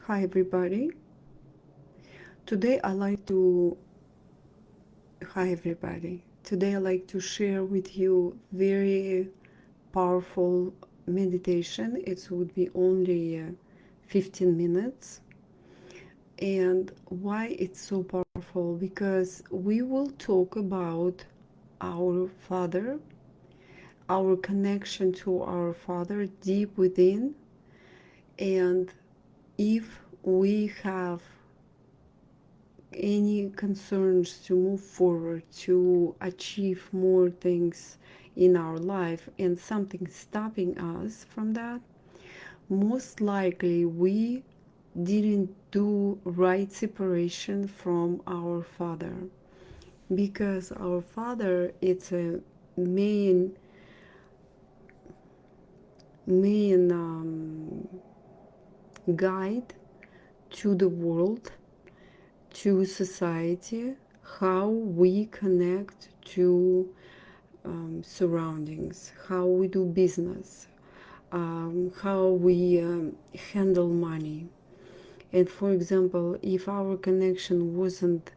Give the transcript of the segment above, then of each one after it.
Hi everybody. Today I like to Hi everybody. Today I like to share with you very powerful meditation. It would be only 15 minutes. And why it's so powerful? Because we will talk about our Father, our connection to our Father deep within, and if we have any concerns to move forward, to achieve more things in our life, and something stopping us from that, most likely we didn't do right separation from our Father, because our Father it's a main guide to the world, to society, how we connect to surroundings, how we do business, how we handle money. And for example, if our connection wasn't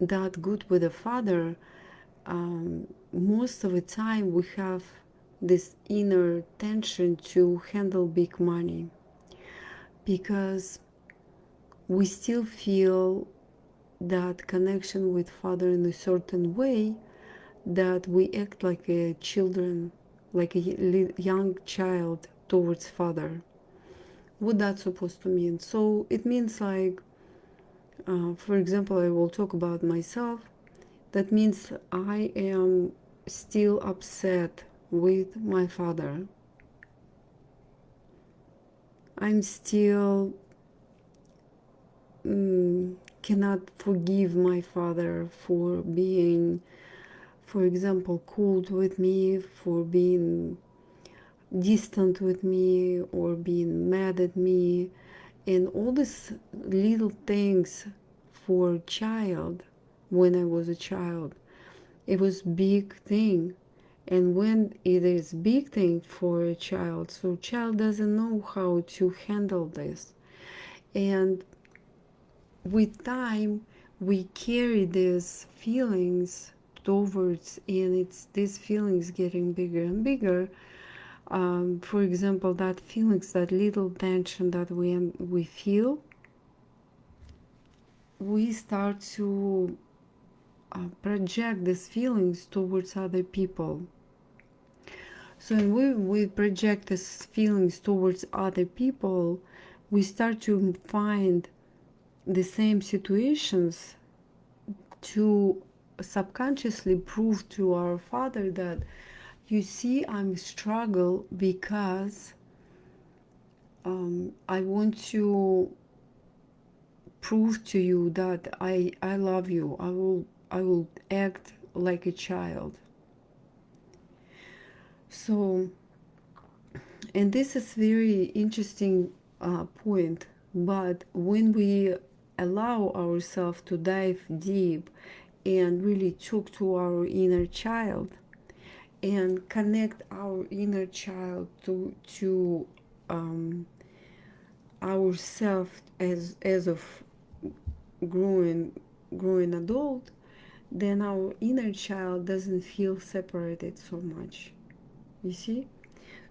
that good with the Father, most of the time we have this inner tension to handle big money, because we still feel that connection with Father in a certain way, that we act like a children, like a young child towards Father. What that's supposed to mean? So it means like, for example, I will talk about myself. That means I am still upset with my Father. I'm still cannot forgive my Father for being, for example, cold with me, for being distant with me, or being mad at me, and all these little things for a child. When I was a child, it was big thing. And when it is big thing for a child, so child doesn't know how to handle this. And with time we carry these feelings towards, and it's these feelings getting bigger and bigger. For example, that feelings, that little tension that we feel, we start to project these feelings towards other people. So when we project these feelings towards other people, we start to find the same situations to subconsciously prove to our Father that, you see, I'm struggle because I want to prove to you that I love you. I will act like a child. So, and this is very interesting point. But when we allow ourselves to dive deep and really talk to our inner child, and connect our inner child to ourself as of growing adult, then our inner child doesn't feel separated so much. You see?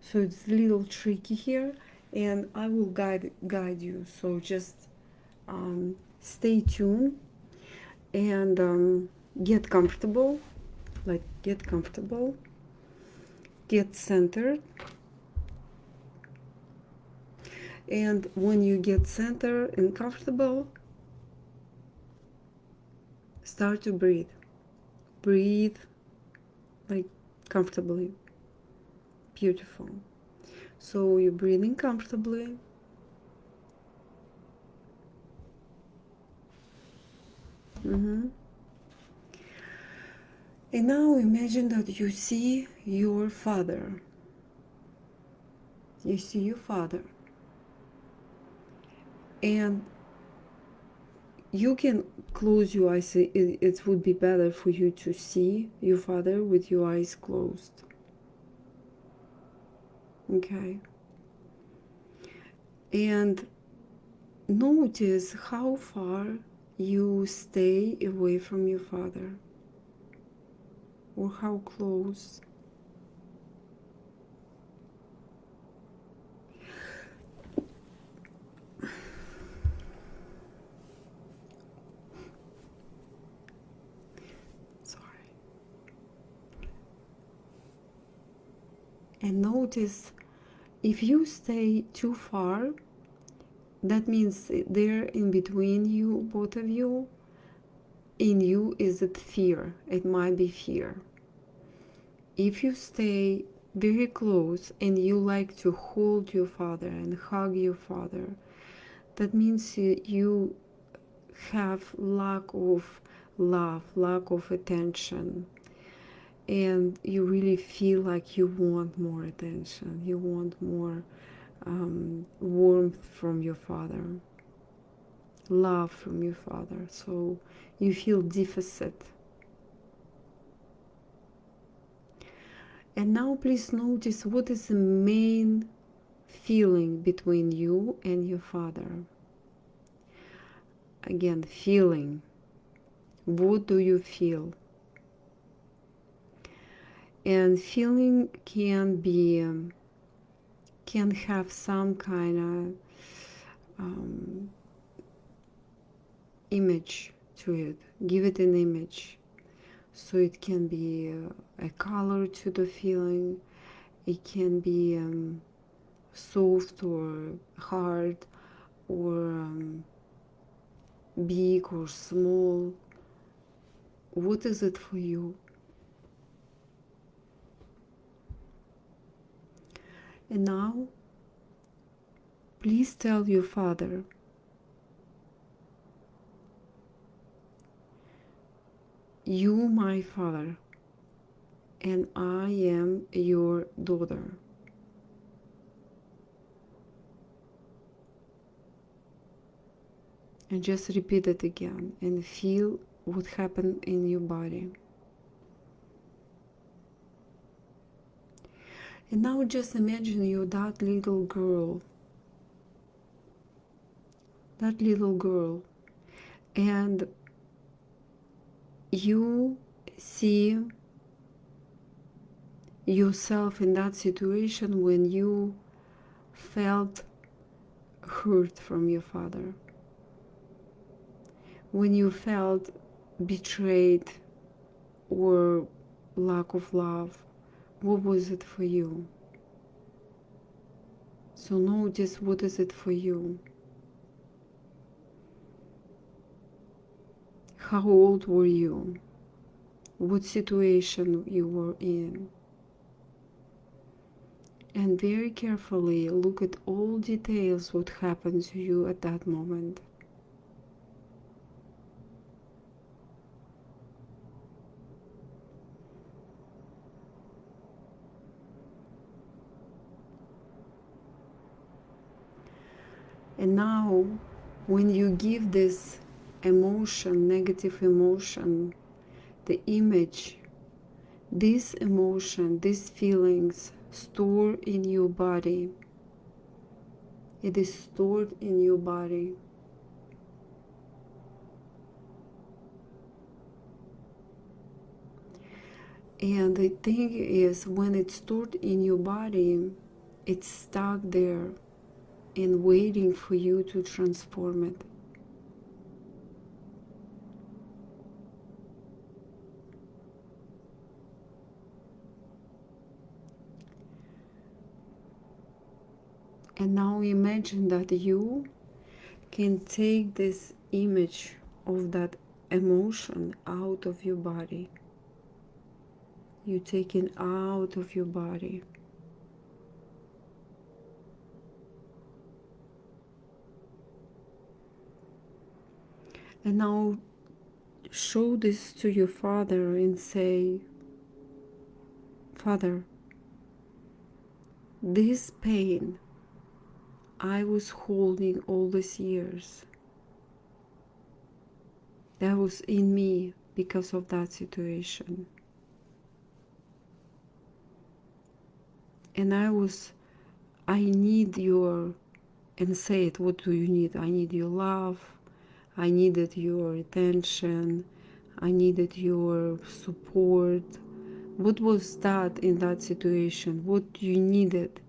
So it's a little tricky here, and I will guide you. So just stay tuned and get comfortable. Like, get comfortable, get centered. And when you get centered and comfortable, start to breathe. Breathe like comfortably. Beautiful. So you're breathing comfortably. And now imagine that you see your Father. You see your Father. And you can close your eyes. It would be better for you to see your Father with your eyes closed. Okay. And notice how far you stay away from your father, or how close. Sorry. And notice if you stay too far, that means there in between you, both of you, in you is it fear. It might be fear. If you stay very close and you like to hold your father and hug your father, that means you have lack of love, lack of attention, and you really feel like you want more attention, you want more warmth from your father, love from your father, so you feel deficit. And now please notice what is the main feeling between you and your father. Again, feeling. What do you feel? And feeling can have some kind of image to it. Give it an image. So it can be a color to the feeling. It can be soft or hard, or big or small. What is it for you? And now, please tell your father, you my father, and I am your daughter. And just repeat it again and feel what happened in your body. And now just imagine you that little girl, and you see yourself in that situation when you felt hurt from your father, when you felt betrayed or lack of love. What was it for you? So notice, what is it for you? How old were you? What situation you were in? And very carefully look at all details what happened to you at that moment. And now, when you give this emotion, negative emotion, the image, this emotion, these feelings store in your body. It is stored in your body. And the thing is, when it's stored in your body, it's stuck there and waiting for you to transform it. And now imagine that you can take this image of that emotion out of your body. You take it out of your body. And now show this to your father and say, Father, this pain I was holding all these years, that was in me because of that situation. And I need your and say it. What do you need? I need your love. I needed your attention. I needed your support. What was that in that situation? What you needed?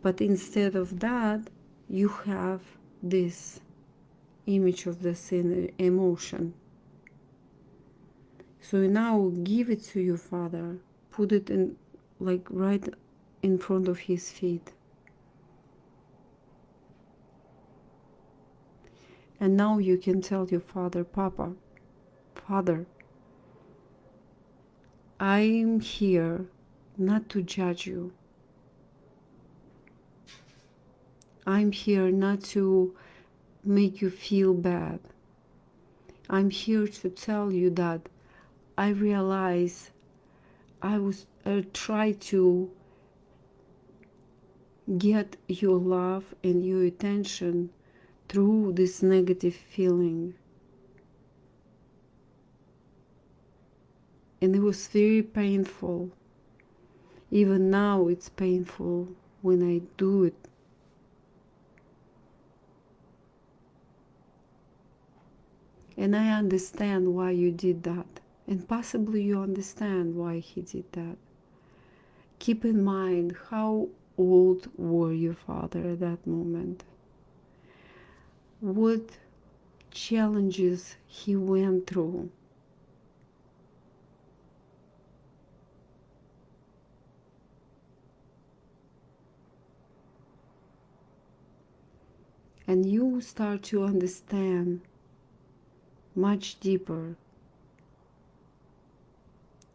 But instead of that, you have this image of this emotion. So now give it to your Father. Put it in, like, right in front of his feet. And now you can tell your Father, Papa, Father, I'm here not to judge you. I'm here not to make you feel bad. I'm here to tell you that I realize I try to get your love and your attention through this negative feeling. And it was very painful. Even now it's painful when I do it. And I understand why you did that. And possibly you understand why he did that. Keep in mind, how old were your father at that moment? What challenges he went through? And you start to understand much deeper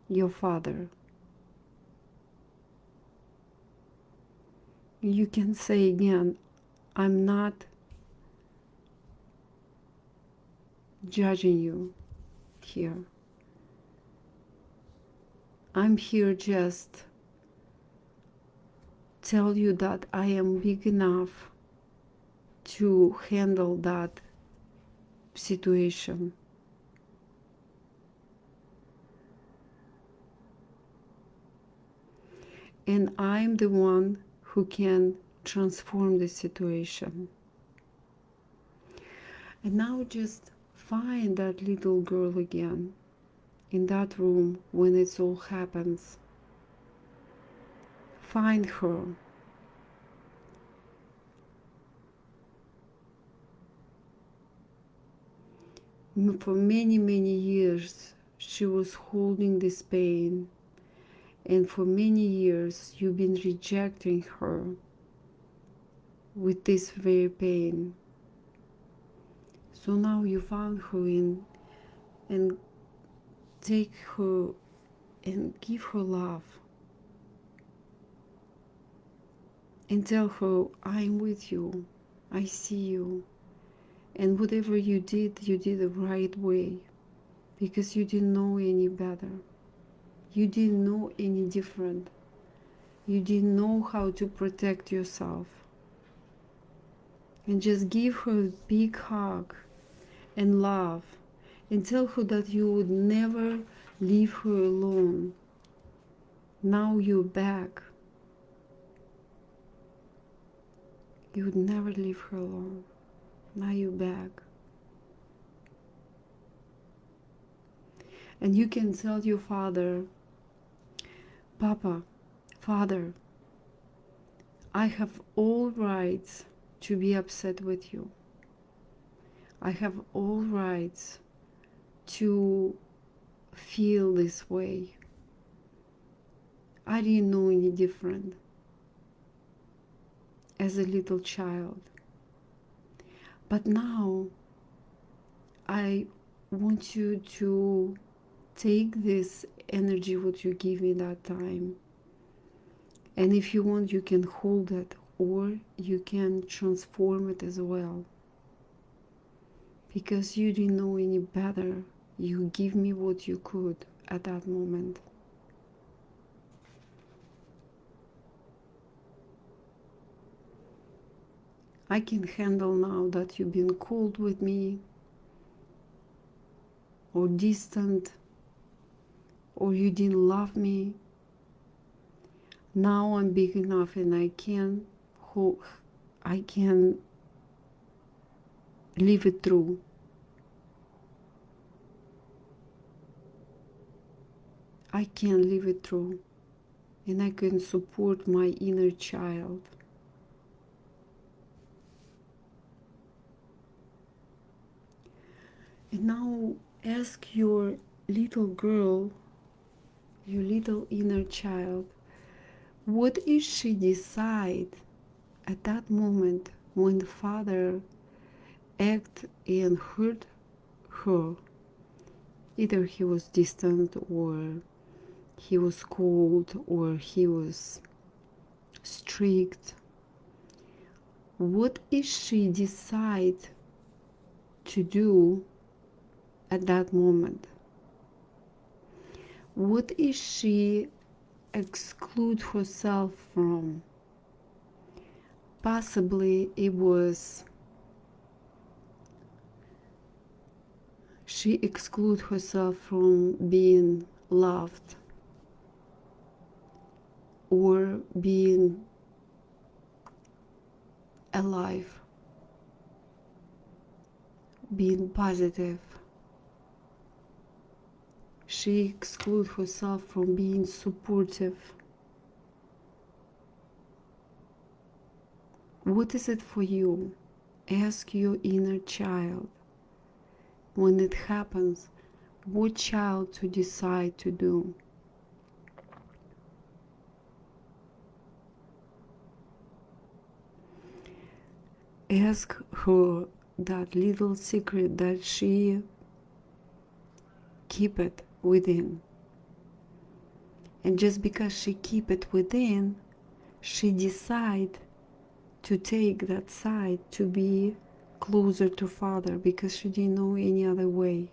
your father. You can say again, I'm not judging you here. I'm here just tell you that I am big enough to handle that situation. And I'm the one who can transform the situation. And now just find that little girl again in that room when it all happens. Find her. For many, many years, she was holding this pain. And for many years, you've been rejecting her with this very pain. So now you found her in, and take her and give her love. And tell her, I'm with you. I see you. And whatever you did the right way. Because you didn't know any better. You didn't know any different. You didn't know how to protect yourself. And just give her a big hug and love. And tell her that you would never leave her alone. Now you're back. You would never leave her alone. Now you're back. And you can tell your father, Papa, Father, I have all rights to be upset with you. I have all rights to feel this way. I didn't know any different as a little child. But now I want you to take this energy what you give me that time, and if you want you can hold it, or you can transform it as well, because you didn't know any better. You give me what you could at that moment. I can handle now that you've been cold with me, or distant, or you didn't love me. Now I'm big enough and I can I can live it through. I can live it through, and I can support my inner child. And now ask your little girl, your little inner child, what is she decide at that moment when the father act and hurt her? Either he was distant, or he was cold, or he was strict. What is she decide to do at that moment? What is she exclude herself from? Possibly it was she exclude herself from being loved, or being alive, being positive. She exclude herself from being supportive. What is it for you? Ask your inner child. When it happens, what child to decide to do? Ask her that little secret that she keep it within. And just because she keep it within, she decide to take that side to be closer to Father, because she didn't know any other way.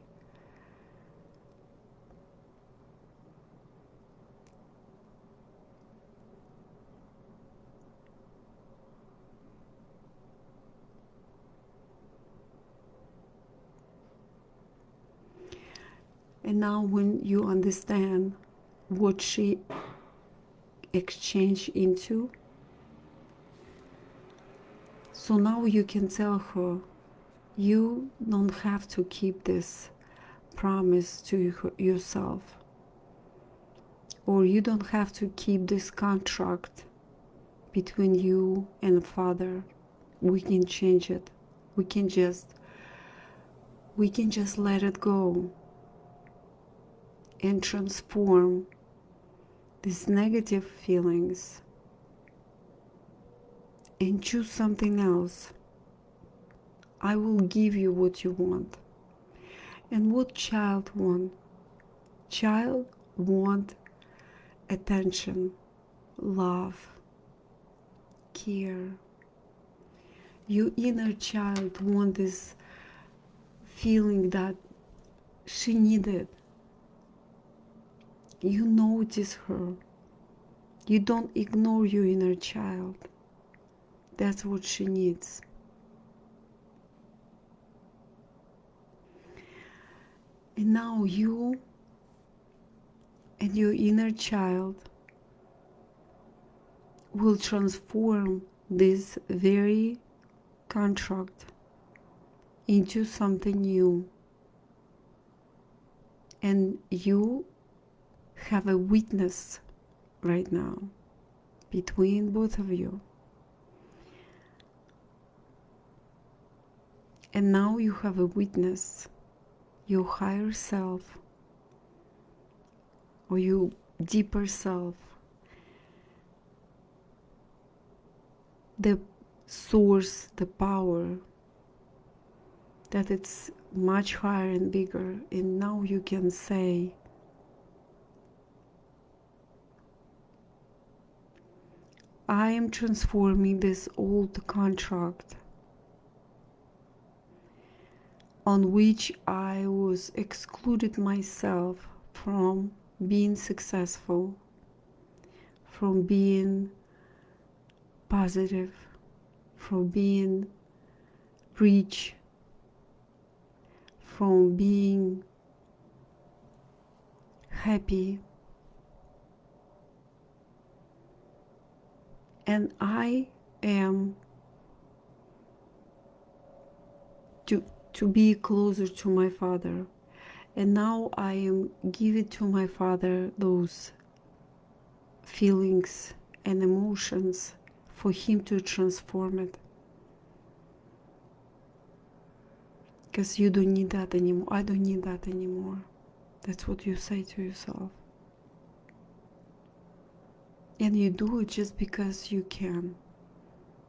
And now when you understand what she exchanged into, so now you can tell her, you don't have to keep this promise to yourself, or you don't have to keep this contract between you and Father. We can change it. We can just let it go and transform these negative feelings and choose something else. I will give you what you want. And what child want? Child want attention, love, care. Your inner child want this feeling that she needed. You notice her. You don't ignore your inner child. That's what she needs. And now you and your inner child will transform this very contract into something new. And you have a witness right now between both of you. And now you have a witness, your higher self, or your deeper self, the source, the power, that it's much higher and bigger. And now you can say, I am transforming this old contract on which I was excluded myself from being successful, from being positive, from being rich, from being happy. And I am to be closer to my Father. And now I am giving to my Father those feelings and emotions for Him to transform it. Because you don't need that anymore. I don't need that anymore. That's what you say to yourself. And you do it just because you can.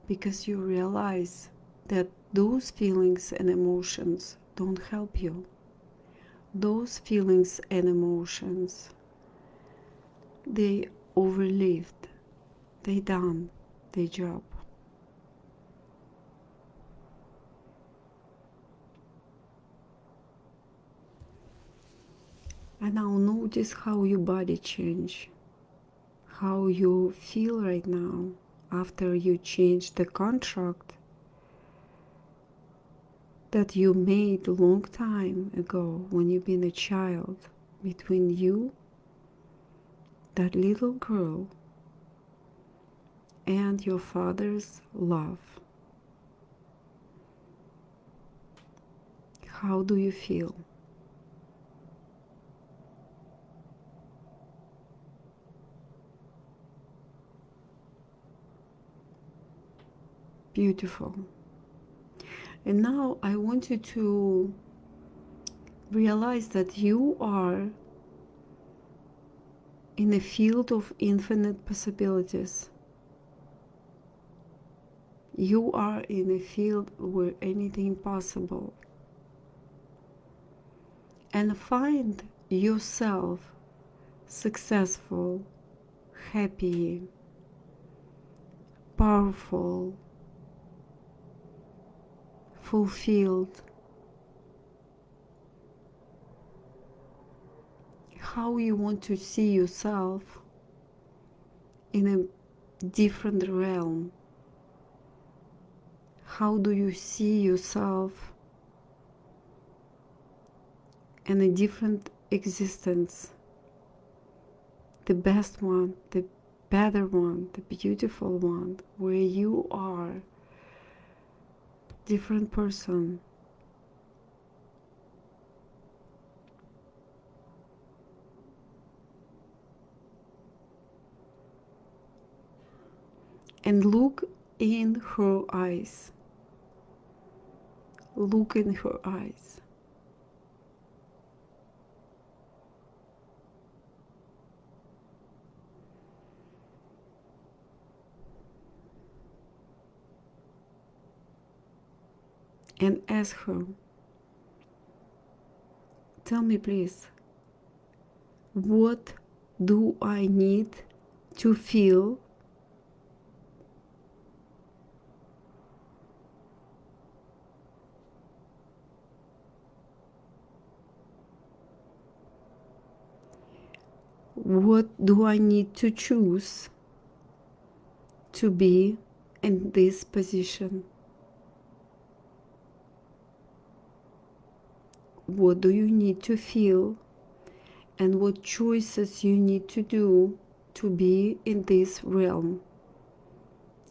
Because you realize that those feelings and emotions don't help you. Those feelings and emotions, they overlived. They done their job. And now notice how your body change, how you feel right now after you change the contract that you made a long time ago when you've been a child between you, that little girl, and your Father's love. How do you feel? Beautiful. And now I want you to realize that you are in a field of infinite possibilities. You are in a field where anything possible. And find yourself successful, happy, powerful, fulfilled. How you want to see yourself in a different realm. How do you see yourself in a different existence? The best one, the better one, the beautiful one, where you are different person. And look in her eyes. Look in her eyes. And ask her, tell me please, what do I need to feel what do I need to choose to be in this position? What do you need to feel and what choices you need to do to be in this realm?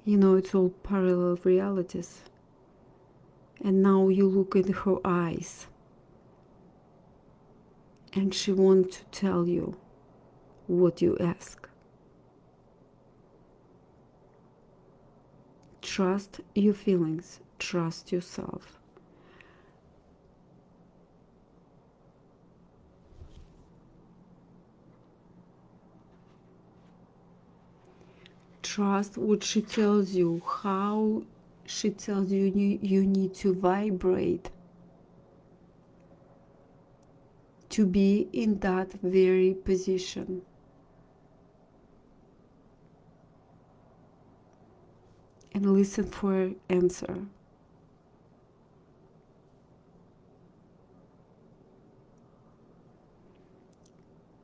You know, it's all parallel realities. And now you look in her eyes and she wants to tell you what you ask. Trust your feelings, trust yourself. Trust what she tells you, how she tells you you need to vibrate to be in that very position. And listen for her answer.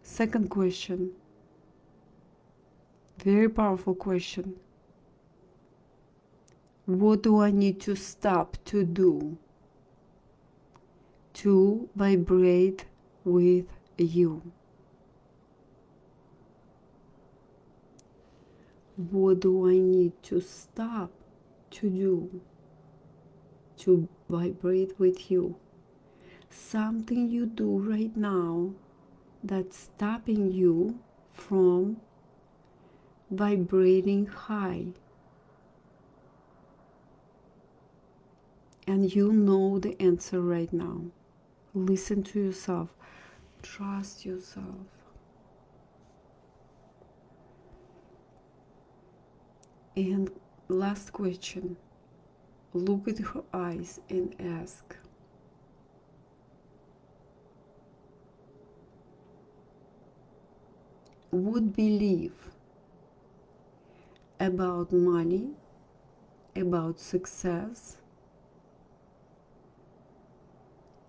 Second question, very powerful question. What do I need to stop to do to vibrate with you? What do I need to stop to do to vibrate with you. Something you do right now that's stopping you from vibrating high. And you know the answer right now. Listen to yourself. Trust yourself. And last question. Look at her eyes and ask, would believe about money, about success,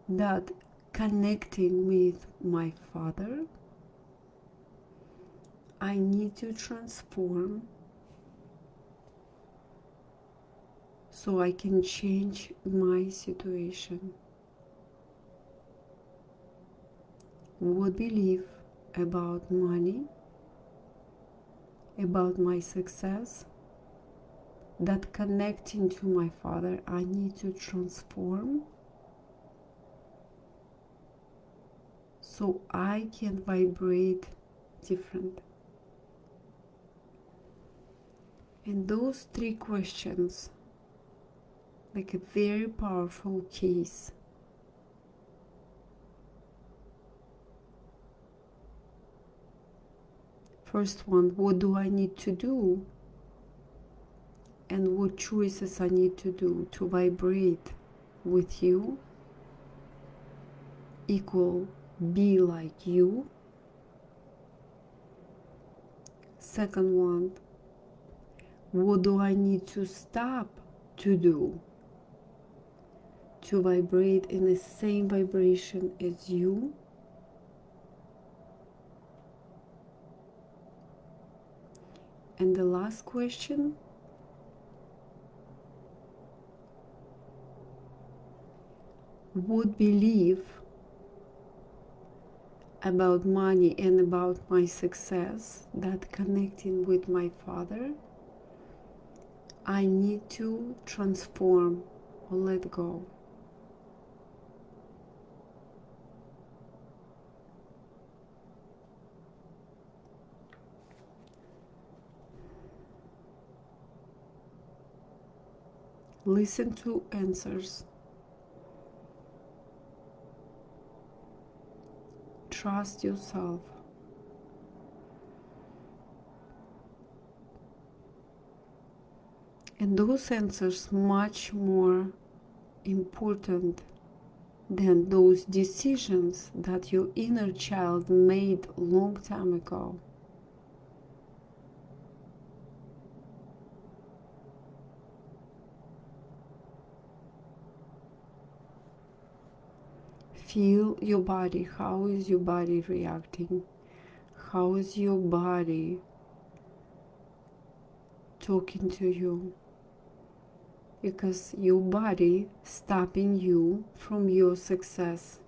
that connecting with my father, I need to transform so I can change my situation. Would believe about money, about my success, that connecting to my father, I need to transform so I can vibrate different. And those three questions, like a very powerful case. First one, what do I need to do? And what choices I need to do to vibrate with you, equal be like you. Second one, what do I need to stop to do to vibrate in the same vibration as you? And the last question, would believe about money and about my success, that connecting with my father, I need to transform or let go. Listen to answers. Trust yourself. And those answers much more important than those decisions that your inner child made long time ago. Feel your body. How is your body reacting? How is your body talking to you? Because your body stopping you from your success.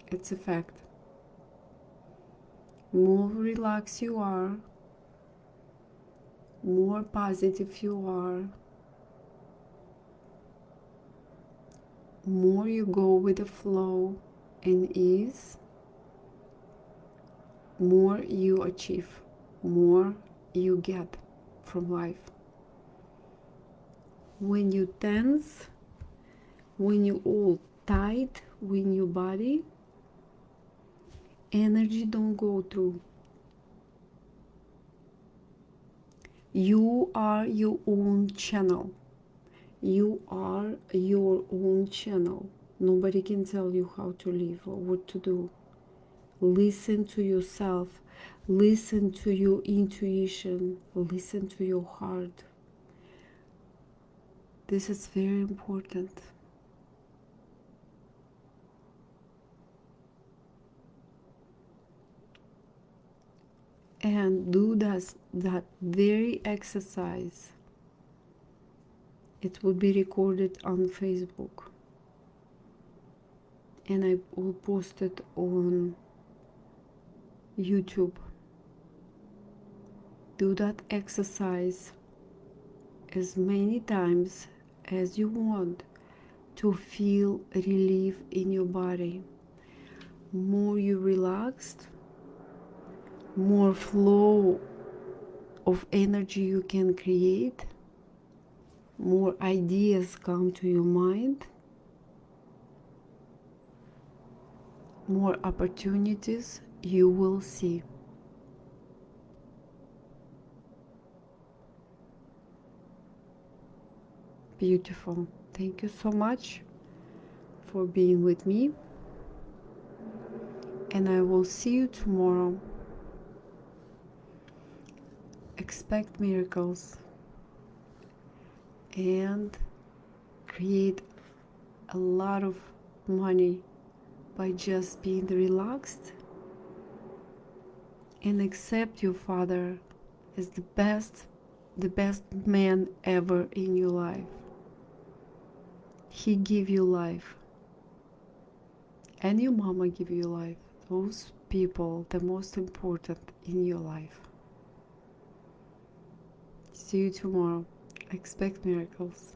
It's a fact. More relaxed you are, more positive you are, more you go with the flow and ease, more you achieve, more you get from life. When you tense, when you all tight with your body, energy don't go through. You are your own channel. You are your own channel. Nobody can tell you how to live or what to do. Listen to yourself. Listen to your intuition. Listen to your heart. This is very important. And do that very exercise. It will be recorded on Facebook. And I will post it on YouTube. Do that exercise as many times as you want to feel relief in your body. More you relaxed, more flow of energy you can create, more ideas come to your mind, more opportunities you will see. Beautiful. Thank you so much for being with me, and I will see you tomorrow. Expect miracles and create a lot of money by just being relaxed and accept your father as the best man ever in your life. He give you life, and your mama give you life. Those people, the most important in your life. See you tomorrow. Expect miracles.